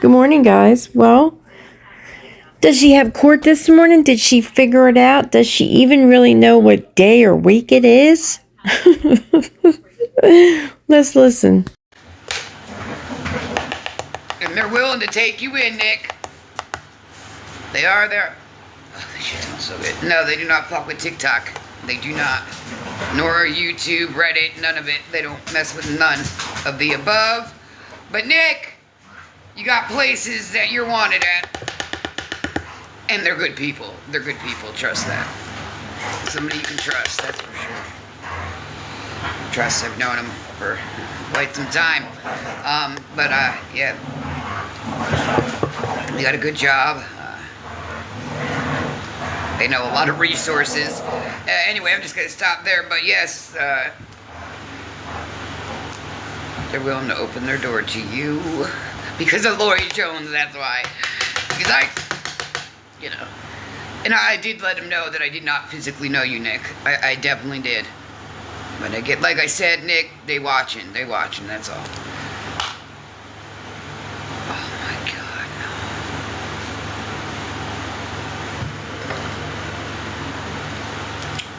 Good morning, guys. Well, does she have court this morning? Did she figure it out? Does she even really know what day or week it is? Let's listen. And they're willing to take you in, Nick. They are there. Oh, they should sound so good. No, they do not fuck with TikTok. They do not. Nor YouTube, Reddit, none of it. They don't mess with none of the above. But Nick, you got places that you're wanted at. And they're good people. They're good people. Trust that. Somebody you can trust, that's for sure. Trust, I've known them for quite some time. Yeah. They got a good job. They know a lot of resources. Anyway, I'm just going to stop there. But yes, they're willing to open their door to you. Because of Lori Jones, that's why. Because and I did let him know that I did not physically know you, Nick. I definitely did. But like I said, Nick, they watching, that's all. Oh my God,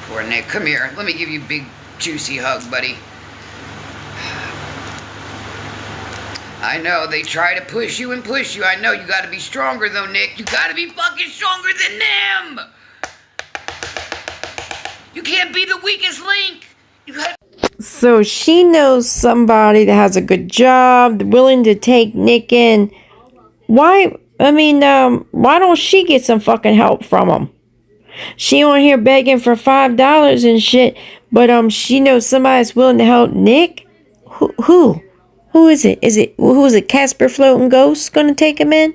no. Poor Nick, come here. Let me give you a big, juicy hug, buddy. I know, they try to push you. I know, you gotta be stronger though, Nick. You gotta be fucking stronger than them! You can't be the weakest link! So she knows somebody that has a good job, willing to take Nick in. Why don't she get some fucking help from him? She on here begging for $5 and shit, but she knows somebody's willing to help Nick? Who? Who is it? Who is it? Casper Floating Ghost gonna take him in?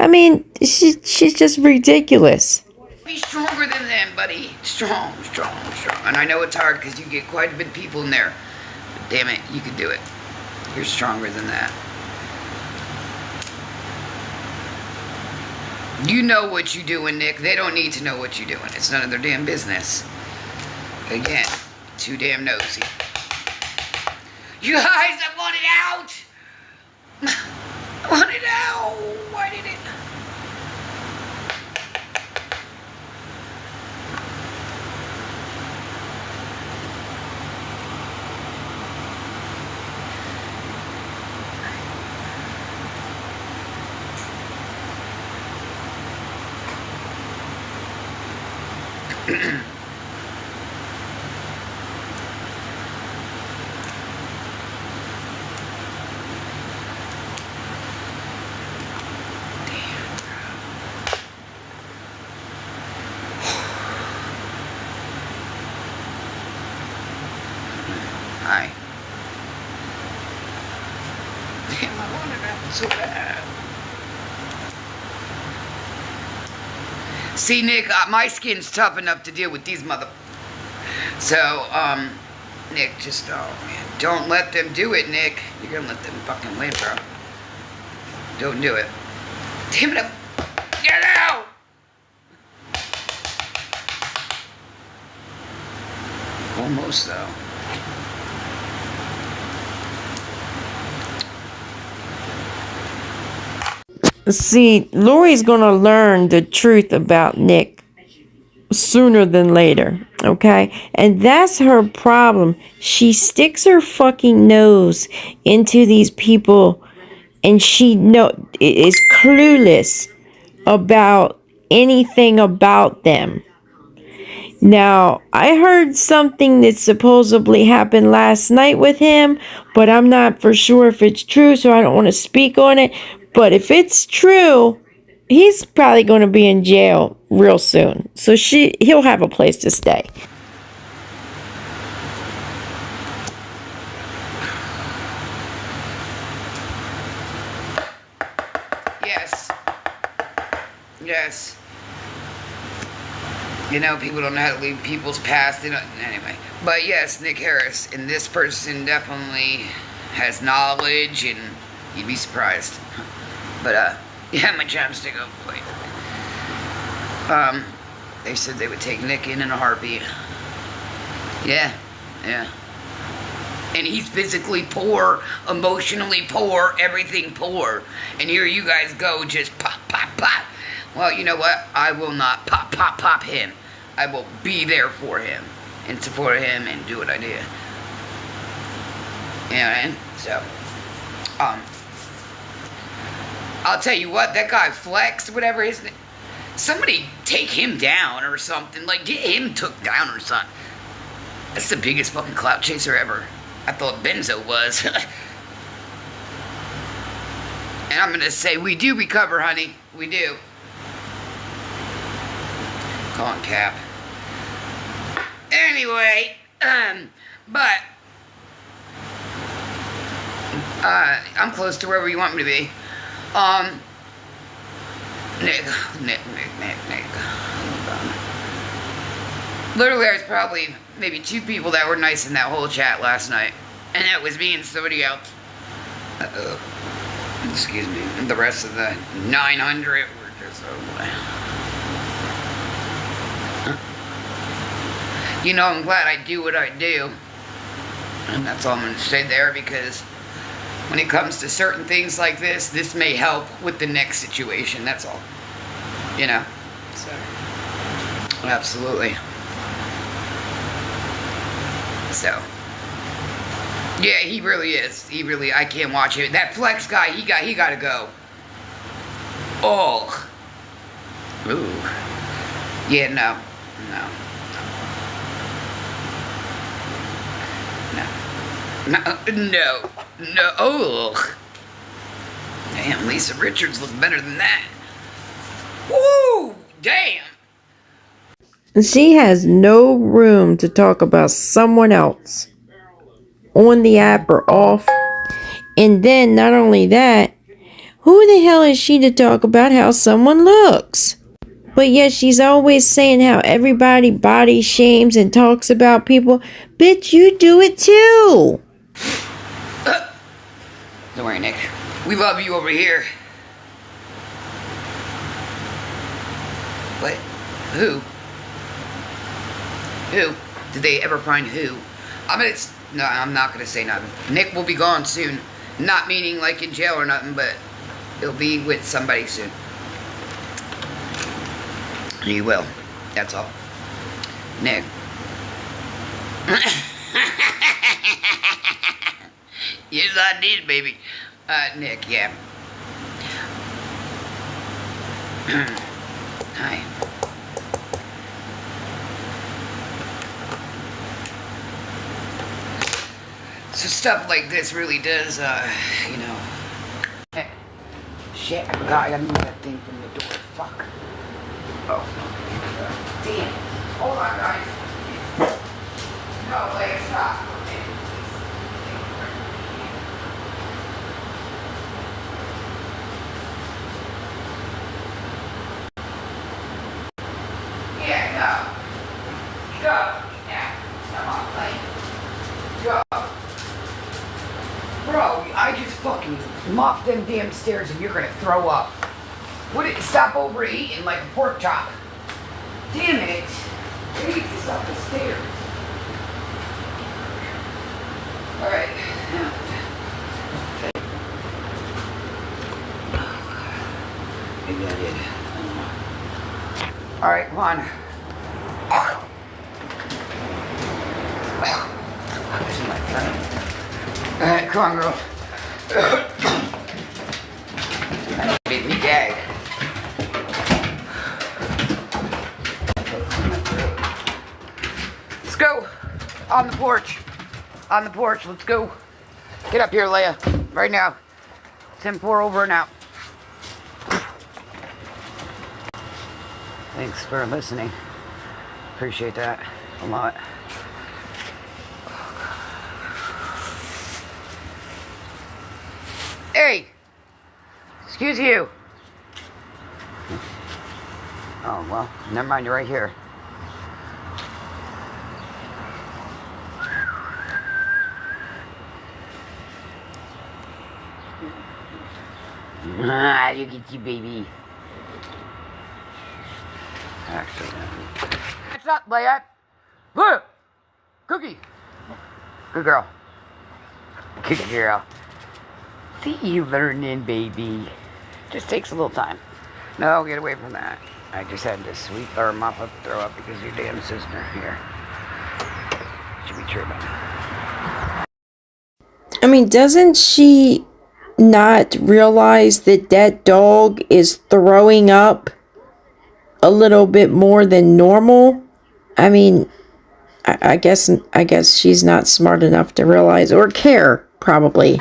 I mean, she's just ridiculous. Be stronger than them, buddy. Strong. And I know it's hard because you get quite a bit of people in there. But damn it, you can do it. You're stronger than that. You know what you're doing, Nick. They don't need to know what you're doing. It's none of their damn business. Again, too damn nosy. You guys, I want it out! I want it out! Why did it? Hi. Damn, I wanted that so bad. See, Nick, my skin's tough enough to deal with these So, Nick, just, oh, man, don't let them do it, Nick. You're gonna let them fucking win, bro. Don't do it. Damn it, get out! Almost, though. See, Lori's gonna learn the truth about Nick sooner than later, okay? And that's her problem. She sticks her fucking nose into these people and she is clueless about anything about them. Now, I heard something that supposedly happened last night with him, but I'm not for sure if it's true, so I don't want to speak on it. But if it's true, he's probably going to be in jail real soon. So he'll have a place to stay. Yes. You know, people don't know how to leave people's past. Anyway. But yes, Nick Harris. And this person definitely has knowledge, and you'd be surprised. But, yeah, my chapstick, oh boy. They said they would take Nick in a heartbeat. Yeah. And he's physically poor, emotionally poor, everything poor. And here you guys go, just pop, pop, pop. Well, you know what? I will not pop, pop, pop him. I will be there for him and support him and do what I do. You know what I mean? So, I'll tell you what, that guy Flex, whatever his name, somebody take him down or something. Like, get him took down or something. That's the biggest fucking clout chaser ever. I thought Benzo was. And I'm gonna say, we do recover, honey. We do. Call on Cap. Anyway, but I'm close to wherever you want me to be. Nick. Literally, there's probably maybe 2 people that were nice in that whole chat last night. And that was me and somebody else. Excuse me. And the rest of the 900 were just, You know, I'm glad I do what I do. And that's all I'm going to say there, because when it comes to certain things like this may help with the next situation. That's all. You know? So, absolutely. So, yeah, he really is. He really, I can't watch it. That Flex guy, he got to go. Oh. Ooh. Yeah, no. No. Oh. Damn, Lisa Richards looks better than that. Woo! Damn. She has no room to talk about someone else on the app or off. And then, not only that, who the hell is she to talk about how someone looks? But yet she's always saying how everybody body shames and talks about people. Bitch, you do it too. Don't worry, Nick. We love you over here. What? Who? Who? Did they ever find who? No, I'm not gonna say nothing. Nick will be gone soon. Not meaning like in jail or nothing, but he'll be with somebody soon. He will. That's all. Nick. Yes, I did, baby. Nick, yeah. Hi. So stuff like this really does, you know. Shit, I forgot I gotta move that thing from the door. Fuck. Oh. Damn. Hold on, guys. No, like, stop. Go. Yeah. Come on, like. Go. Bro, I just fucking mopped them damn stairs and you're gonna throw up. Would it stop overeating like a pork chop? Damn it. I need to stop the stairs. Alright. Maybe I did. Alright, come on. This is my friend. Alright, come on, girl. That made me gag. Let's go. On the porch. On the porch. Let's go. Get up here, Leia. Right now. 10-4 over and out. Thanks for listening. Appreciate that a lot. Hey! Excuse you. Oh, well, never mind, you're right here. Look at you, baby. Actually, what's up, Leia? Look! Cookie! Good girl. Good girl. See you learning, baby. Just takes a little time. No, get away from that. I just had to sweep or mop up throw up because of your damn sister here. Should be tripping. I mean, doesn't she not realize that that dog is throwing up a little bit more than normal? I mean, I guess she's not smart enough to realize or care, probably.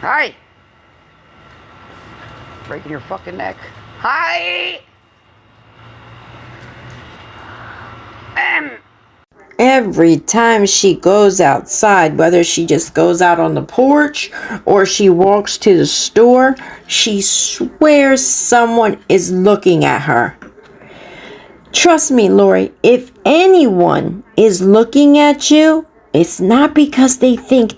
Hi! Breaking your fucking neck. Hi! Every time she goes outside, whether she just goes out on the porch or she walks to the store, she swears someone is looking at her. Trust me, Lori, if anyone is looking at you, it's not because they think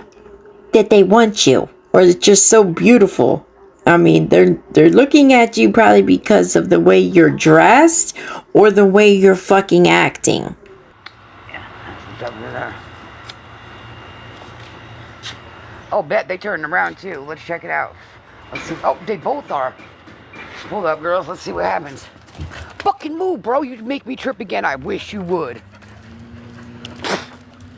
that they want you or it's just so beautiful. I mean, they're looking at you probably because of the way you're dressed or the way you're fucking acting. Oh, bet they turned around too. Let's check it out. Let's see. Oh, they both are. Hold up, girls. Let's see what happens. Fucking move, bro. You'd make me trip again. I wish you would.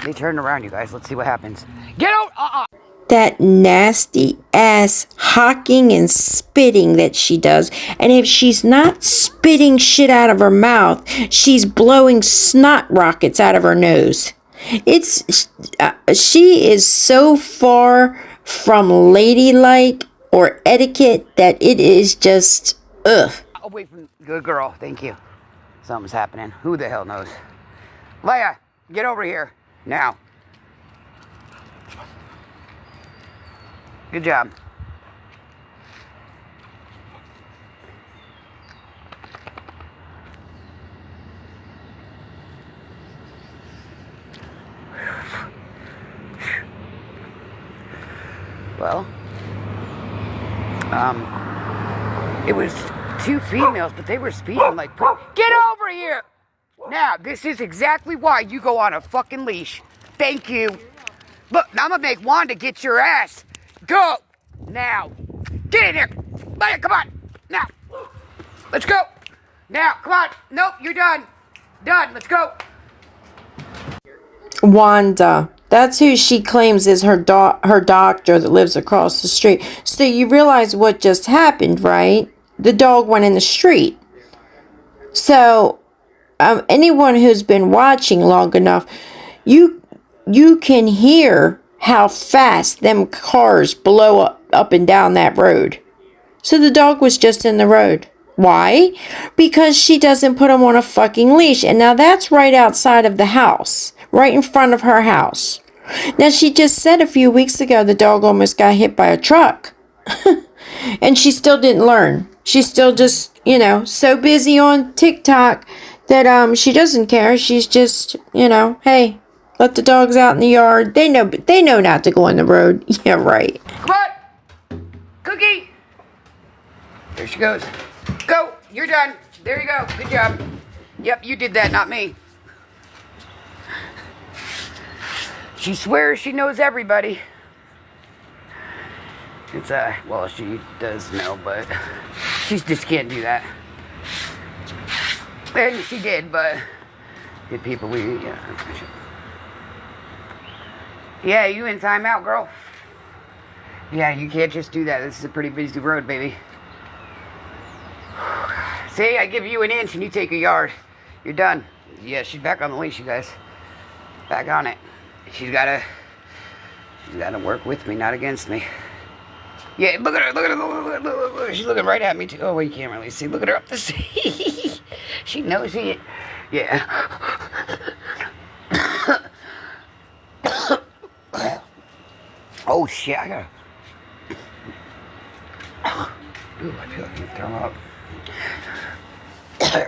They turned around, you guys. Let's see what happens. Get out! That nasty ass hawking and spitting that she does. And if she's not spitting shit out of her mouth, she's blowing snot rockets out of her nose. She is so far from ladylike or etiquette that it is just, ugh. Away from good girl. Thank you. Something's happening. Who the hell knows? Leia, get over here. Now. Good job. Well, it was two females, but they were speeding like, get over here! Now, this is exactly why you go on a fucking leash. Thank you. Look, now I'm gonna make Wanda get your ass. Go! Now. Get in here! Leia, come on! Now. Let's go! Now, come on! Nope, you're done. Done, let's go! Wanda. That's who she claims is her doctor that lives across the street. So you realize what just happened, right? The dog went in the street. So anyone who's been watching long enough, you can hear how fast them cars blow up and down that road. So the dog was just in the road. Why? Because she doesn't put him on a fucking leash. And now that's right outside of the house. Right in front of her house. Now she just said a few weeks ago the dog almost got hit by a truck. And she still didn't learn. She's still just, so busy on TikTok that she doesn't care. She's just, hey, let the dogs out in the yard. They know not to go on the road. Yeah, right. Come on! Cookie! There she goes. Go! You're done. There you go. Good job. Yep, you did that, not me. She swears she knows everybody. It's, well, she does know, but she just can't do that. And she did, but good people, yeah, you in timeout, girl. Yeah, you can't just do that. This is a pretty busy road, baby. See, I give you an inch and you take a yard. You're done. Yeah, she's back on the leash, you guys. Back on it. She's gotta work with me, not against me. Yeah, look at her, look. She's looking right at me, too. Oh, well, you can't really see. Look at her up the sea. She knows it. Yeah. Oh, shit, I gotta... Ooh, I feel like I'm throwing up. I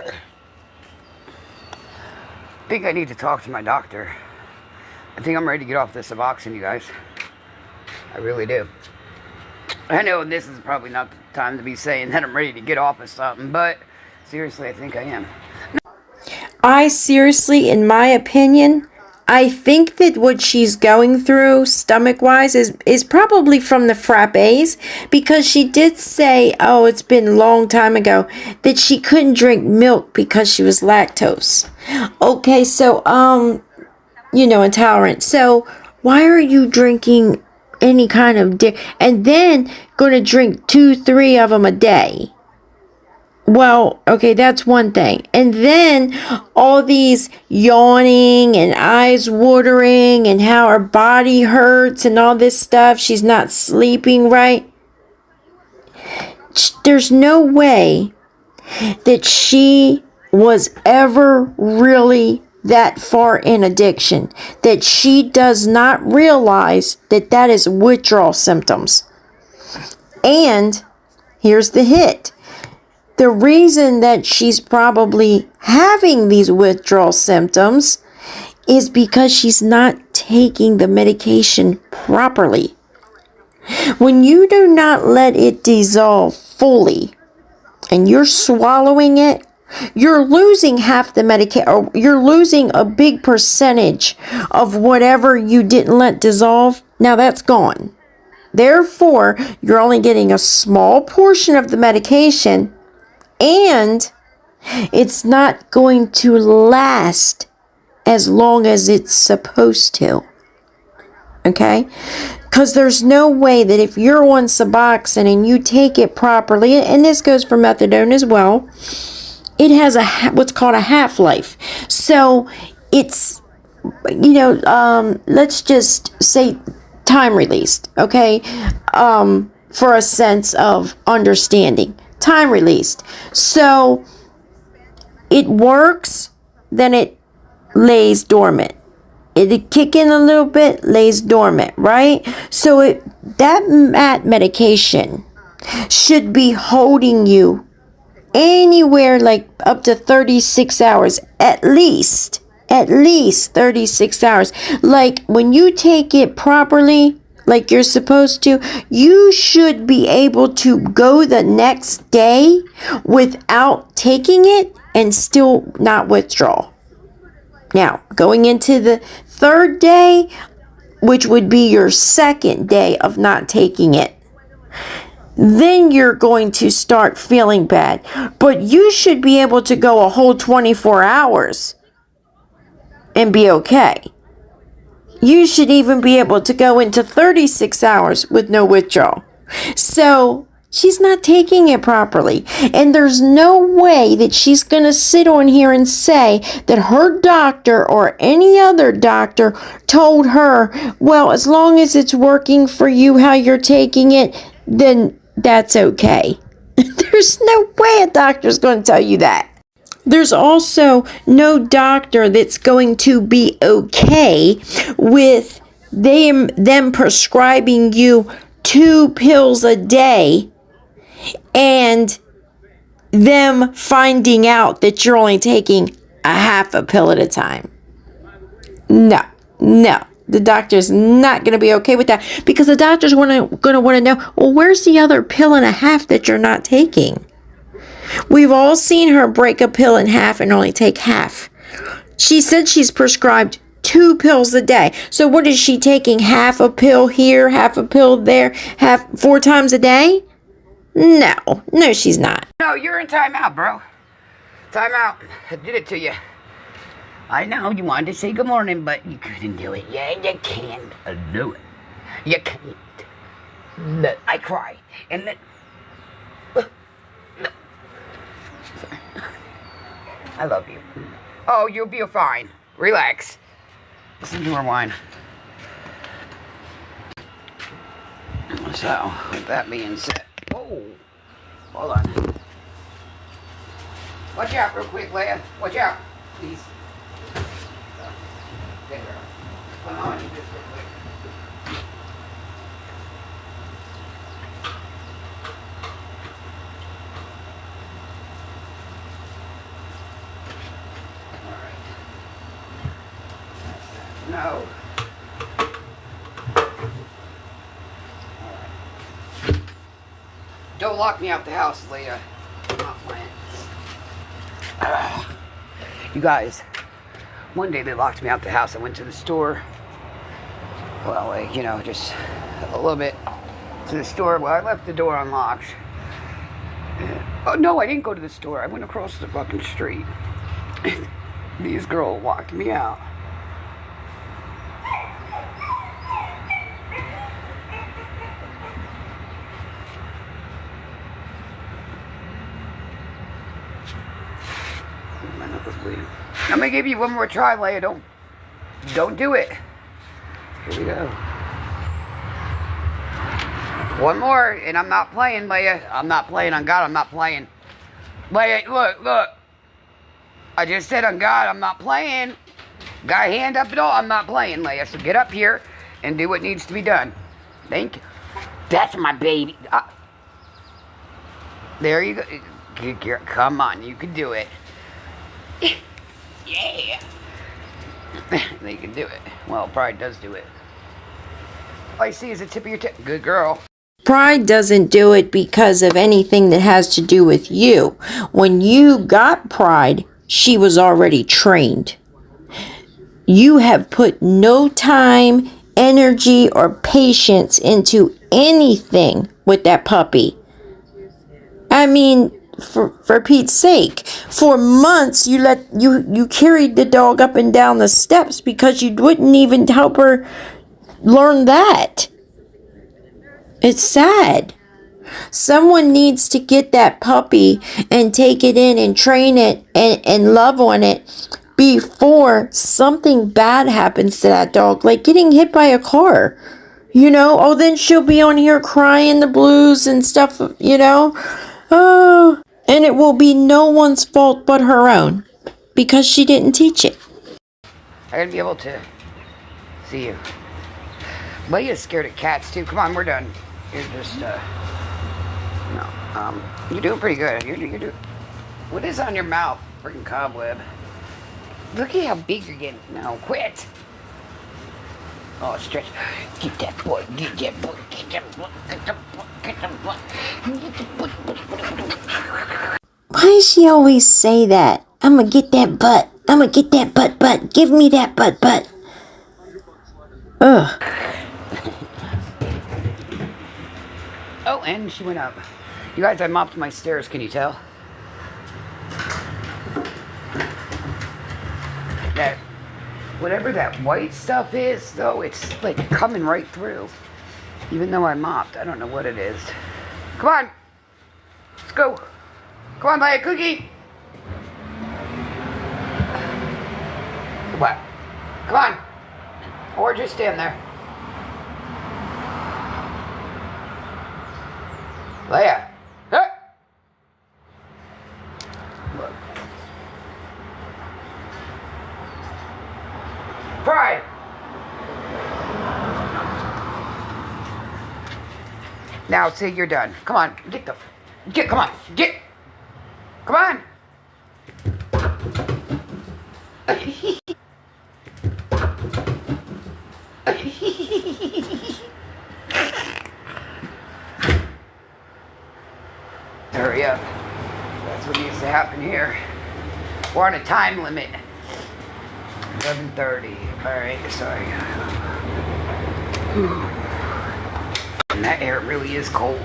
think I need to talk to my doctor. I think I'm ready to get off this Suboxone, you guys. I really do. I know this is probably not the time to be saying that I'm ready to get off of something, but seriously, I think I am. I seriously, in my opinion, I think that what she's going through stomach-wise is probably from the frappes, because she did say, oh, it's been a long time ago, that she couldn't drink milk because she was lactose. Okay, so, intolerant. So why are you drinking any kind of dairy and then going to drink 2, 3 of them a day? Well, okay, that's one thing. And then all these yawning and eyes watering and how her body hurts and all this stuff. She's not sleeping right. There's no way that she was ever really that far in addiction that she does not realize that that is withdrawal symptoms. And here's the hit. The reason that she's probably having these withdrawal symptoms is because she's not taking the medication properly. When you do not let it dissolve fully and you're swallowing it, you're losing half the medication, or you're losing a big percentage of whatever you didn't let dissolve. Now that's gone. Therefore, you're only getting a small portion of the medication, and it's not going to last as long as it's supposed to. Okay? Because there's no way that if you're on Suboxone and you take it properly, and this goes for methadone as well, it has what's called a half-life. So it's, let's just say time released, okay? For a sense of understanding. Time released. So it works, then it lays dormant. It kick in a little bit, lays dormant, right? So that medication should be holding you anywhere like up to 36 hours, at least 36 hours. Like when you take it properly, like you're supposed to, you should be able to go the next day without taking it and still not withdraw. Now, going into the third day, which would be your second day of not taking it, then you're going to start feeling bad. But you should be able to go a whole 24 hours and be okay. You should even be able to go into 36 hours with no withdrawal. So she's not taking it properly. And there's no way that she's going to sit on here and say that her doctor or any other doctor told her, well, as long as it's working for you how you're taking it, then that's okay. There's no way a doctor's going to tell you that. There's also no doctor that's going to be okay with them prescribing you 2 pills a day and them finding out that you're only taking a half a pill at a time. No. The doctor's not going to be okay with that, because the doctor's going to want to know, well, where's the other pill and a half that you're not taking? We've all seen her break a pill in half and only take half. She said she's prescribed 2 pills a day. So what is she taking? Half a pill here, half a pill there, 4 times a day? No, she's not. No, you're in timeout, bro. Timeout. I did it to you. I know you wanted to say good morning, but you couldn't do it. Yeah, you can't do it. You can't. Look, I cry. And then... I love you. Oh, you'll be fine. Relax. Listen to her whine. So, with that being said... Oh, hold on. Watch out real quick, Leia. Watch out, please. Okay, girl. Come on, you just real quick. No. lock me out the house, Leah. I'm not playing. You guys, one day they locked me out the house. I went to the store. Well, like, you know, just a little bit to the store. Well, I left the door unlocked. Oh, no, I didn't go to the store. I went across the fucking street. These girls locked me out. I'm gonna give you one more try, Leia. Don't do it. Here we go. One more, and I'm not playing, Leia. I'm not playing. On God, I'm not playing. Leia, look. I just said on God, I'm not playing. Got a hand up at all? I'm not playing, Leia. So get up here and do what needs to be done. Thank you. That's my baby. There you go. Come on, you can do it. Yeah. They can do it. Well, Pride does do it. All I see is the tip of your tip. Good girl. Pride doesn't do it because of anything that has to do with you. When you got Pride, she was already trained. You have put no time, energy, or patience into anything with that puppy. I mean, for Pete's sake, for months you carried the dog up and down the steps because you wouldn't even help her learn that. It's sad. Someone needs to get that puppy and take it in and train it and love on it before something bad happens to that dog, like getting hit by a car. You know, oh, then she'll be on here crying the blues and stuff, you know. Oh, and it will be no one's fault but her own because she didn't teach it. I gotta be able to see you. Leia's scared of cats too. Come on, we're done. You're just, no. You're doing pretty good. You're doing. What is on your mouth? Freaking cobweb. Look at how big you're getting. No, quit. Oh, stretch. Get that boy. Get that boy. Get that boy. Get that boy. Get that boy. Get that boy. Why does she always say that? I'm gonna get that butt. I'm gonna get that butt. Give me that butt. Ugh. Oh, and she went up. You guys, I mopped my stairs. Can you tell? That, whatever that white stuff is, though, it's like coming right through. Even though I mopped, I don't know what it is. Come on. Let's go. Come on, buy a cookie. What? Come on. Or just stand there. Leia. Huh? Look. Pride. Now, see, you're done. Come on. Come on. Come on. Hurry up. That's what needs to happen here. We're on a time limit. 11:30. Alright, sorry. And that air really is cold.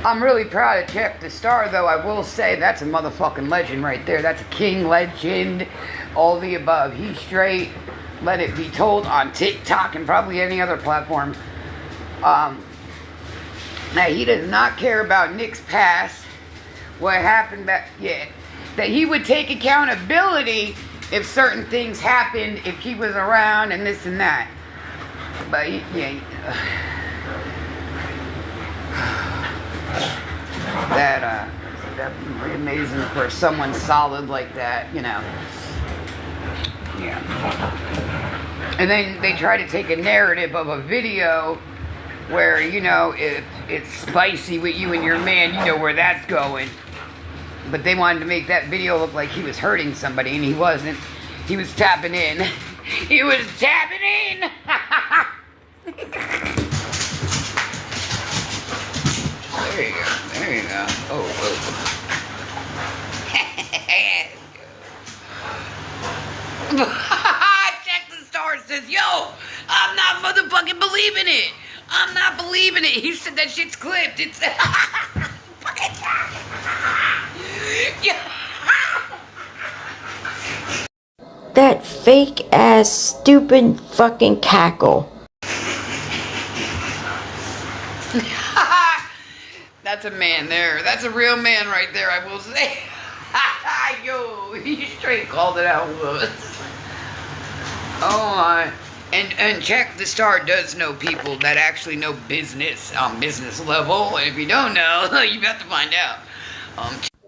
I'm really proud of Jeff the Star, though. I will say that's a motherfucking legend right there. That's a king legend. All the above. He's straight. Let it be told on TikTok and probably any other platform. Now, he does not care about Nick's past. What happened back... Yeah. That he would take accountability if certain things happened, if he was around and this and that. But, yeah... That'd be really amazing for someone solid like that, you know. Yeah. And then they try to take a narrative of a video where, you know, if it's spicy with you and your man, you know where that's going. But they wanted to make that video look like he was hurting somebody, and he wasn't. He was tapping in. He was tapping in! There you go. There you go. Oh. Check the star. Says, yo, I'm not motherfucking believing it. I'm not believing it. He said that shit's clipped. It's fucking yeah. That fake ass stupid fucking cackle. That's a man there. That's a real man right there, I will say. Yo, he straight called it out. Oh my. And check, the star does know people that actually know business on business level. And if you don't know, you have to find out.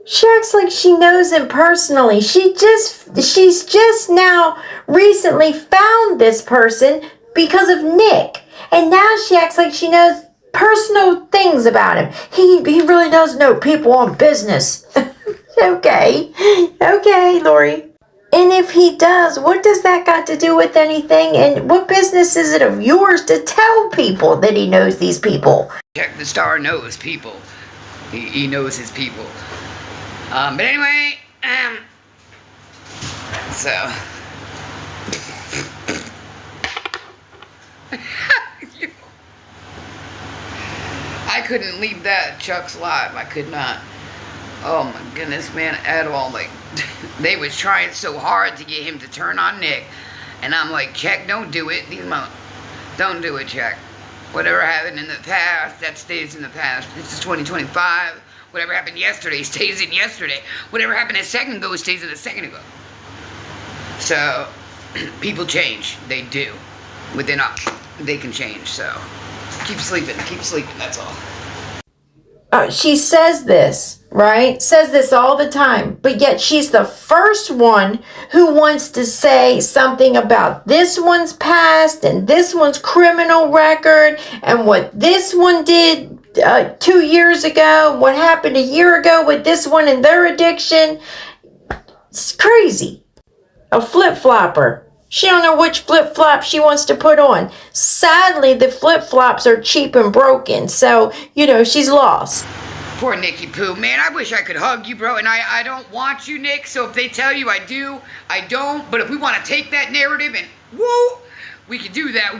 She acts like she knows him personally. She's just now recently found this person because of Nick. And now she acts like she knows personal things about him. He really does know people on business. Okay, Lori. And if he does, what does that got to do with anything? And what business is it of yours to tell people that he knows these people? Check, the star knows people. He knows his people. But anyway, so. I couldn't leave that Chuck's live. I could not. Oh my goodness, man, at all. Like, they was trying so hard to get him to turn on Nick. And I'm like, Check, don't do it. Don't do it, Check. Whatever happened in the past, that stays in the past. This is 2025. Whatever happened yesterday stays in yesterday. Whatever happened a second ago stays in a second ago. So, people change. They do. They can change, so. Keep sleeping, that's all. She says this, right? Says this all the time, but yet she's the first one who wants to say something about this one's past and this one's criminal record and what this one did 2 years ago, what happened a year ago with this one and their addiction. It's crazy. A flip-flopper. She don't know which flip-flop she wants to put on. Sadly, the flip-flops are cheap and broken, so, she's lost. Poor Nicky Poo. Man, I wish I could hug you, bro, and I don't want you, Nick, so if they tell you I do, I don't, but if we want to take that narrative and, woo, we could do that,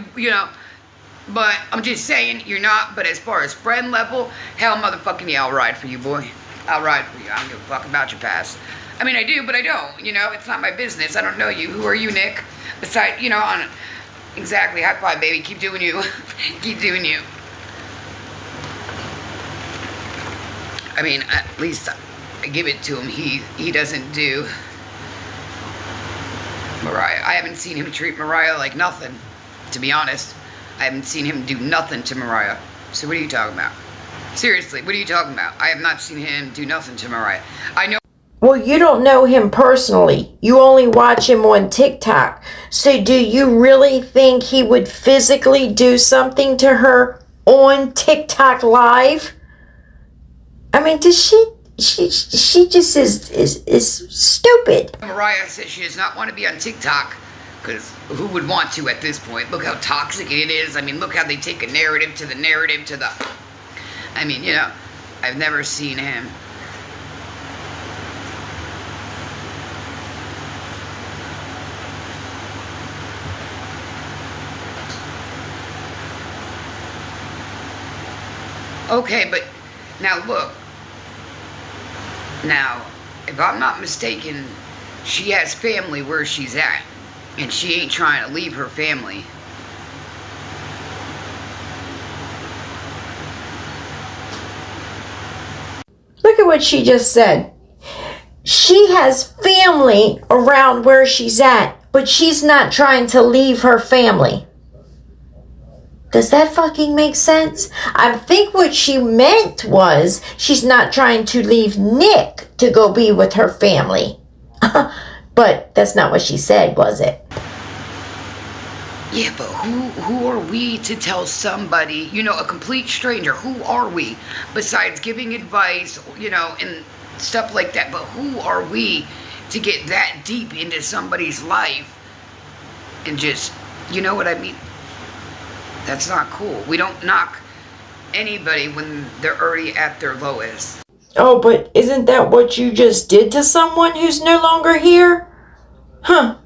but I'm just saying, you're not, but as far as friend level, hell motherfucking yeah, I'll ride for you, boy. I'll ride for you. I don't give a fuck about your past. I mean, I do, but I don't, it's not my business. I don't know you. Who are you, Nick? Besides, exactly. High five, baby. Keep doing you. Keep doing you. I mean, at least I give it to him. He doesn't do Mariah. I haven't seen him treat Mariah like nothing, to be honest. I haven't seen him do nothing to Mariah. So what are you talking about? Seriously, what are you talking about? I have not seen him do nothing to Mariah. I know. Well, you don't know him personally. You only watch him on TikTok. So do you really think he would physically do something to her on TikTok live? I mean, does she just is stupid. Mariah says she does not want to be on TikTok because who would want to at this point? Look how toxic it is. I mean, look how they take a narrative to the I mean, I've never seen him. Okay, but now look. Now, if I'm not mistaken, she has family where she's at. And she ain't trying to leave her family. Look at what she just said. She has family around where she's at, but she's not trying to leave her family. Does that fucking make sense? I think what she meant was she's not trying to leave Nick to go be with her family. But that's not what she said, was it? Yeah, but who are we to tell somebody, a complete stranger, who are we? Besides giving advice, and stuff like that, but who are we to get that deep into somebody's life and just, you know what I mean? That's not cool. We don't knock anybody when they're already at their lowest. Oh, but isn't that what you just did to someone who's no longer here? Huh.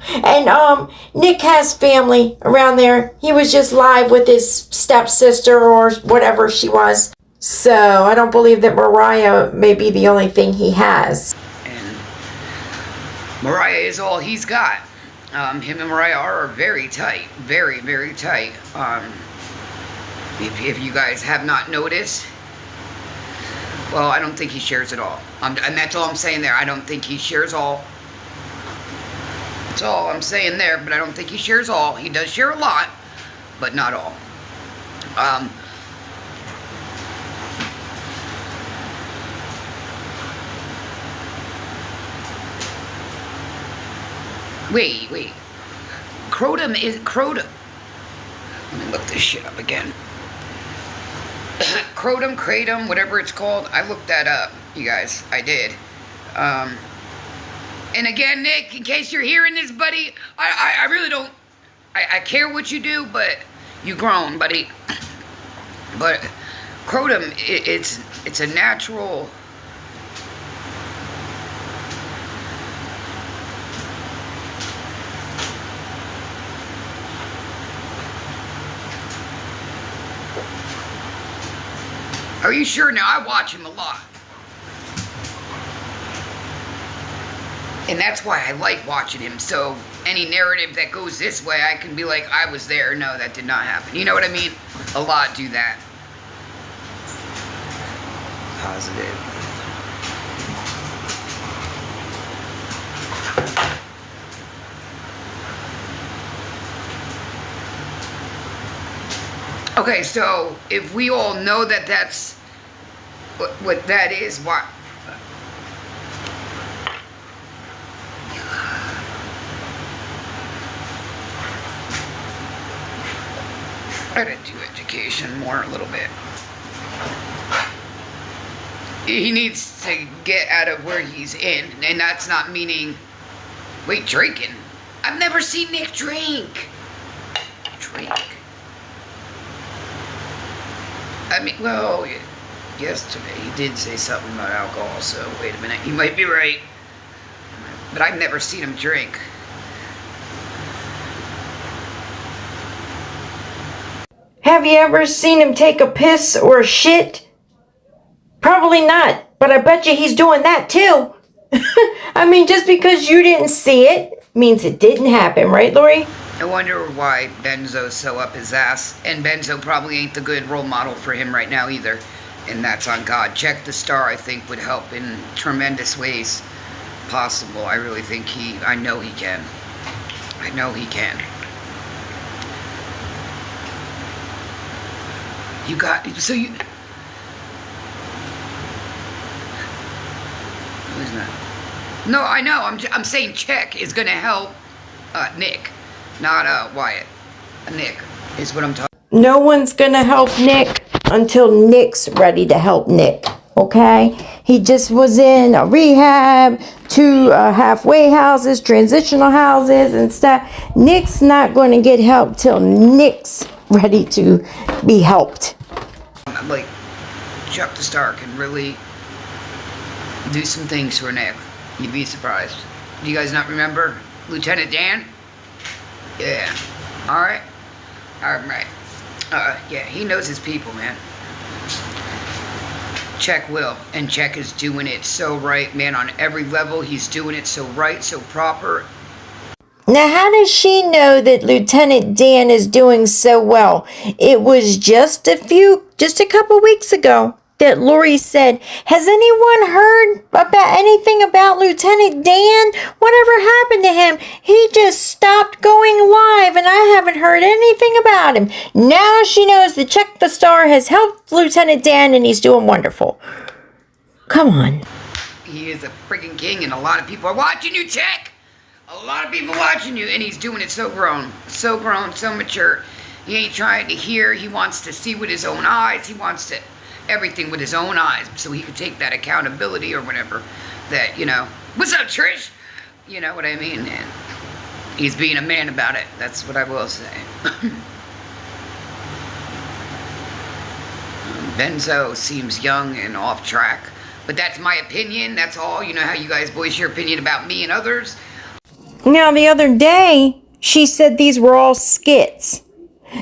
And Nick has family around there. He was just live with his stepsister or whatever she was. So I don't believe that Mariah may be the only thing he has. And Mariah is all he's got. Him and Mariah are very tight. Very, very tight. If you guys have not noticed, well, I don't think he shares it all. And that's all I'm saying there. I don't think he shares all. That's all I'm saying there, but I don't think he shares all. He does share a lot, but not all. Wait. Crotum. Let me look this shit up again. Kratom, whatever it's called. I looked that up, you guys. I did. And again, Nick, in case you're hearing this, buddy, I really don't, I care what you do, but you grown, buddy. But Kratom, it's a natural. Are you sure? Now, I watch him a lot. And that's why I like watching him. So any narrative that goes this way, I can be like, I was there. No, that did not happen. You know what I mean? A lot do that. Positive. Okay, so if we all know that that's what that is, why? I gotta do education more a little bit. He needs to get out of where he's in, and that's not meaning, wait, drinking? I've never seen Nick drink. Drink. I mean, well, yesterday he did say something about alcohol, so wait a minute, he might be right. But I've never seen him drink. Have you ever seen him take a piss or a shit? Probably not, but I bet you he's doing that too. I mean, just because you didn't see it means it didn't happen, right, Lori? I wonder why Benzo's so up his ass. And Benzo probably ain't the good role model for him right now either. And that's on God. Check the Star, I think, would help in tremendous ways possible. I really think I know he can. I know he can. You got, so you... Who's that? No, I know, I'm saying check is gonna help Nick. Not Wyatt. Nick is what I'm talking. No one's gonna help Nick until Nick's ready to help Nick, okay? He just was in a rehab, 2 halfway houses, transitional houses and stuff. Nick's not gonna get help till Nick's ready to be helped. Like, Chuck the Star can really do some things for Nick. You'd be surprised. Do you guys not remember Lieutenant Dan? Yeah. Alright. Alright. Yeah, he knows his people, man. Check will. And Check is doing it so right, man. On every level, he's doing it so right, so proper. Now, how does she know that Lieutenant Dan is doing so well? It was just a couple weeks ago that Lori said, has anyone heard about anything about Lieutenant Dan? Whatever happened to him? He just stopped going live and I haven't heard anything about him. Now she knows that Check the Star has helped Lieutenant Dan and he's doing wonderful. Come on. He is a freaking king and a lot of people are watching you, Check! A lot of people watching you and he's doing it so grown, so mature. He ain't trying to hear, he wants to see with his own eyes, he wants to everything with his own eyes so he could take that accountability or whatever that, you know, what's up, Trish? You know what I mean? And he's being a man about it. That's what I will say. Benzo seems young and off track. But that's my opinion. That's all. You know how you guys voice your opinion about me and others. Now, the other day, she said these were all skits.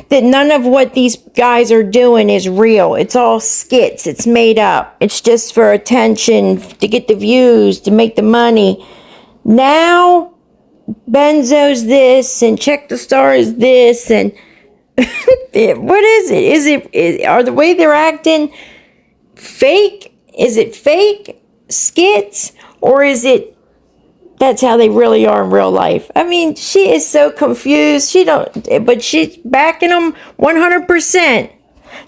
That none of what these guys are doing is real. It's all skits. It's made up. It's just for attention, to get the views, to make the money. Now, Benzo's this, and Check the Star is this, and what is it? Are the way they're acting fake? Is it fake skits, or is it that's how they really are in real life? I mean, she is so confused. But she's backing them 100%.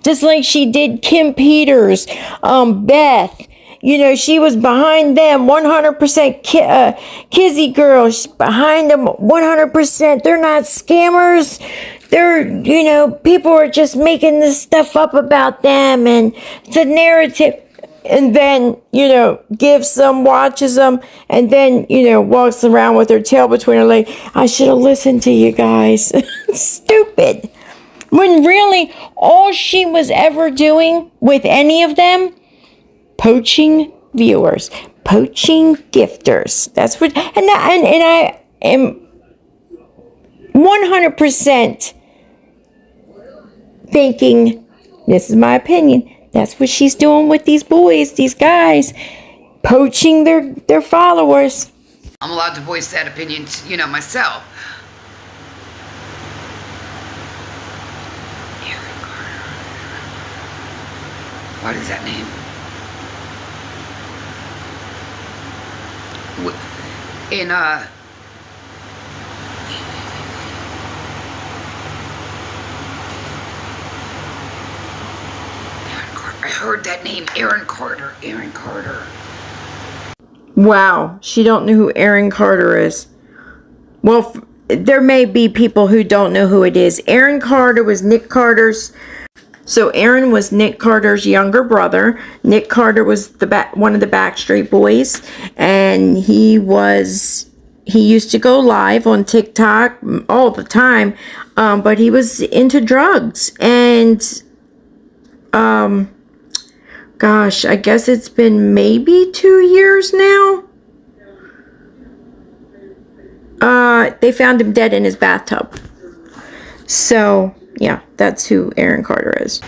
Just like she did Kim Peters, Beth. You know, she was behind them 100%. Kizzy Girl, she's behind them 100%. They're not scammers. People are just making this stuff up about them, and it's a narrative. And then, gives them, watches them, and then, walks around with her tail between her legs. I should have listened to you guys. Stupid. When really, all she was ever doing with any of them, poaching viewers, poaching gifters. That's what, and I am 100% thinking, this is my opinion, that's what she's doing with these boys, these guys, poaching their followers. I'm allowed to voice that opinion, myself. Aaron Carter. What is that name? I heard that name, Aaron Carter. Aaron Carter. Wow, she don't know who Aaron Carter is. Well, there may be people who don't know who it is. Aaron Carter was Nick Carter's. So Aaron was Nick Carter's younger brother. Nick Carter was one of the Backstreet Boys, and he used to go live on TikTok all the time, but he was into drugs, and gosh, I guess it's been maybe 2 years now. They found him dead in his bathtub. So, yeah, that's who Aaron Carter is.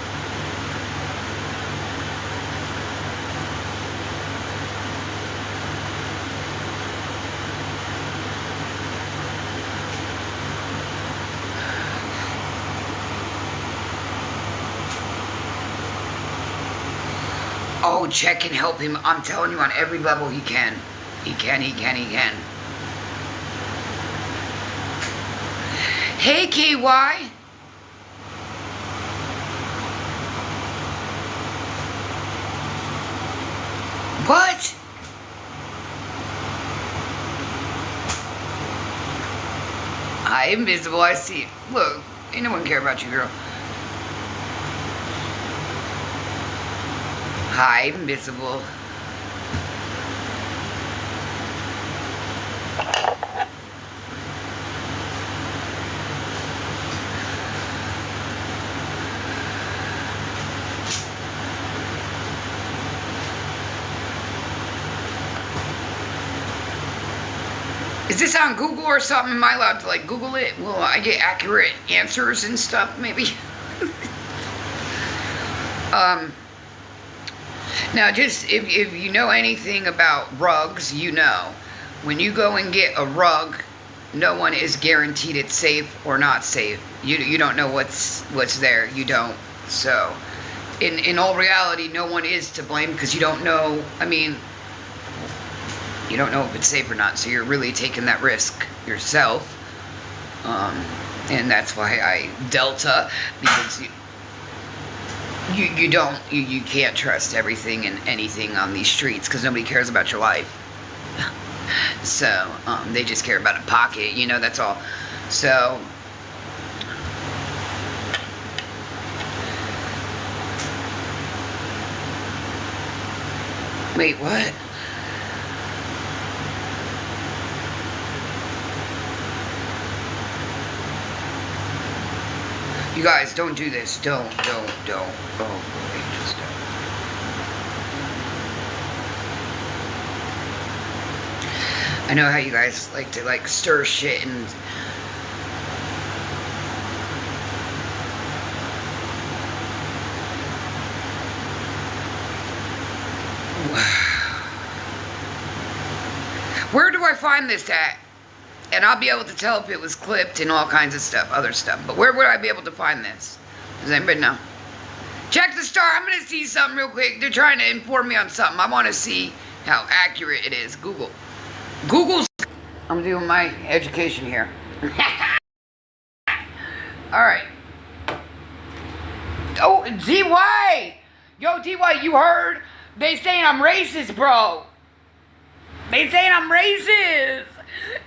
Oh, Chet can help him. I'm telling you, on every level he can. He can. Hey, KY. What? Hi, invisible. I see. Look, ain't no one care about you, girl. Hi, invisible. Is this on Google or something? Am I allowed to Google it? Will I get accurate answers and stuff, maybe? Now, just if you know anything about rugs, when you go and get a rug, no one is guaranteed it's safe or not safe. You don't know what's there. You don't. So, in all reality, no one is to blame because you don't know. I mean, you don't know if it's safe or not. So you're really taking that risk yourself. And that's why I Delta, because you can't trust everything and anything on these streets because nobody cares about your life. So they just care about a pocket, that's all. So wait, what? You guys, don't do this. Don't. Oh, angels, don't. I know how you guys like to, like, stir shit and... Where do I find this at? And I'll be able to tell if it was clipped and all kinds of stuff, other stuff. But where would I be able to find this? Does anybody know? Check the star. I'm going to see something real quick. They're trying to inform me on something. I want to see how accurate it is. Google's... I'm doing my education here. Alright. Oh, DY! Yo, DY, you heard? They saying I'm racist, bro. They saying I'm racist.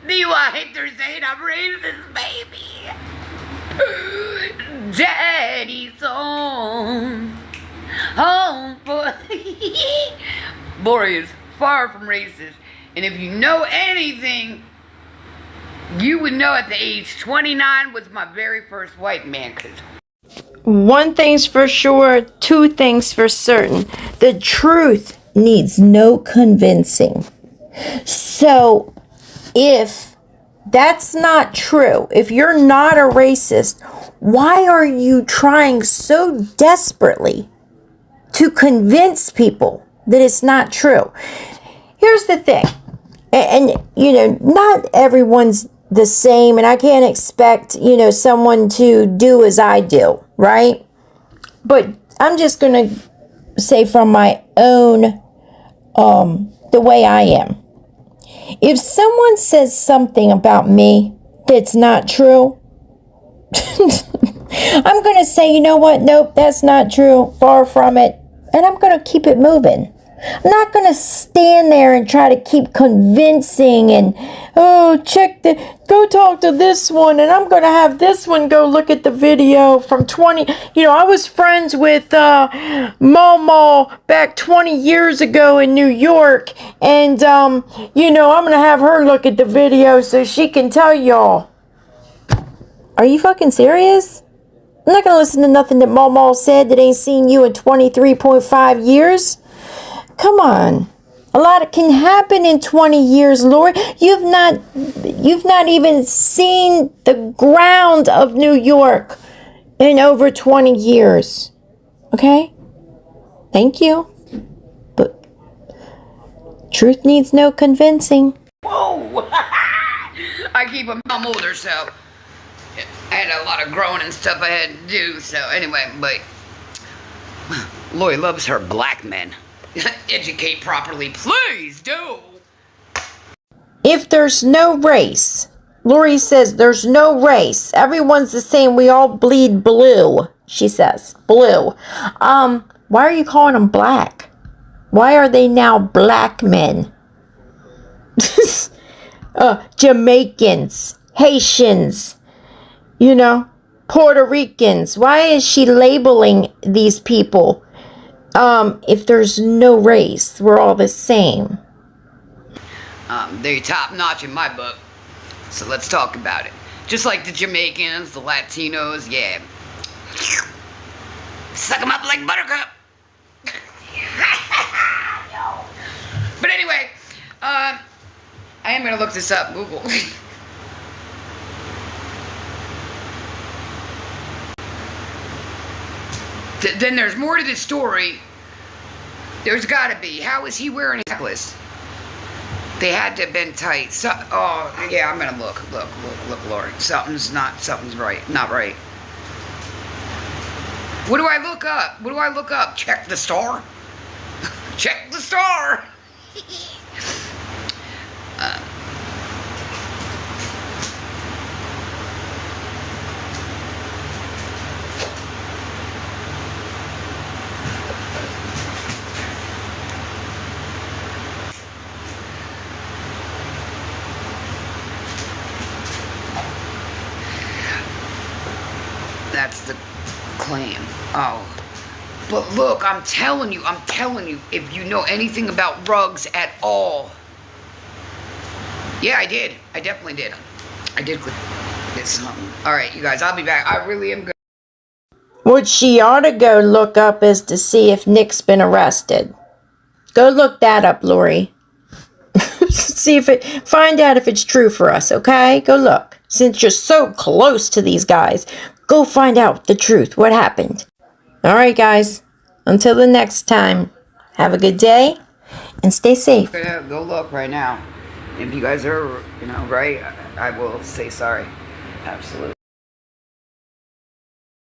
DY, they're saying I'm racist, baby. Daddy's home. Home for... Lori is far from racist. And if you know anything, you would know at the age 29 was my very first white man. One thing's for sure, two things for certain. The truth needs no convincing. So, if that's not true, if you're not a racist, why are you trying so desperately to convince people that it's not true? Here's the thing, and you know, not everyone's the same, and I can't expect, you know, someone to do as I do, right? But I'm just going to say from my own, the way I am. If someone says something about me that's not true, I'm going to say, you know what? Nope, that's not true. Far from it. And I'm going to keep it moving. I'm not going to stand there and try to keep convincing and, oh, go talk to this one, and I'm going to have this one go look at the video from 20, you know, I was friends with Momo back 20 years ago in New York, and, you know, I'm going to have her look at the video so she can tell y'all. Are you fucking serious? I'm not going to listen to nothing that Momo said that ain't seen you in 23.5 years. Come on. A lot can happen in 20 years, Lori. You've not even seen the ground of New York in over 20 years. Okay? Thank you. But truth needs no convincing. Whoa! I keep I'm older, so I had a lot of growing and stuff I had to do. So anyway, but Lori loves her black men. Educate properly, please do. If there's no race, Lori says there's no race. Everyone's the same. We all bleed blue, she says. Blue. Why are you calling them black? Why are they now black men? Jamaicans, Haitians, you know, Puerto Ricans. Why is she labeling these people? If there's no race, we're all the same. They're top notch in my book. So let's talk about it. Just like the Jamaicans, the Latinos, yeah. Suck them up like buttercup. But anyway, I am going to look this up, Google. Then there's more to this story. There's got to be. How is he wearing a necklace? They had to have been tight. So, oh, yeah, I'm going to look, Lori. Something's right. Not right. What do I look up? Check the star? Check the star! That's the claim. Oh. But look, I'm telling you, if you know anything about rugs at all. Yeah, I did. I definitely did. I did click this. Alright, you guys, I'll be back. I really am good. What she ought to go look up is to see if Nick's been arrested. Go look that up, Lori. Find out if it's true for us, okay? Go look. Since you're so close to these guys, go find out the truth. What happened? All right, guys. Until the next time, have a good day and stay safe. I'm gonna go look right now. If you guys are, right, I will say sorry. Absolutely.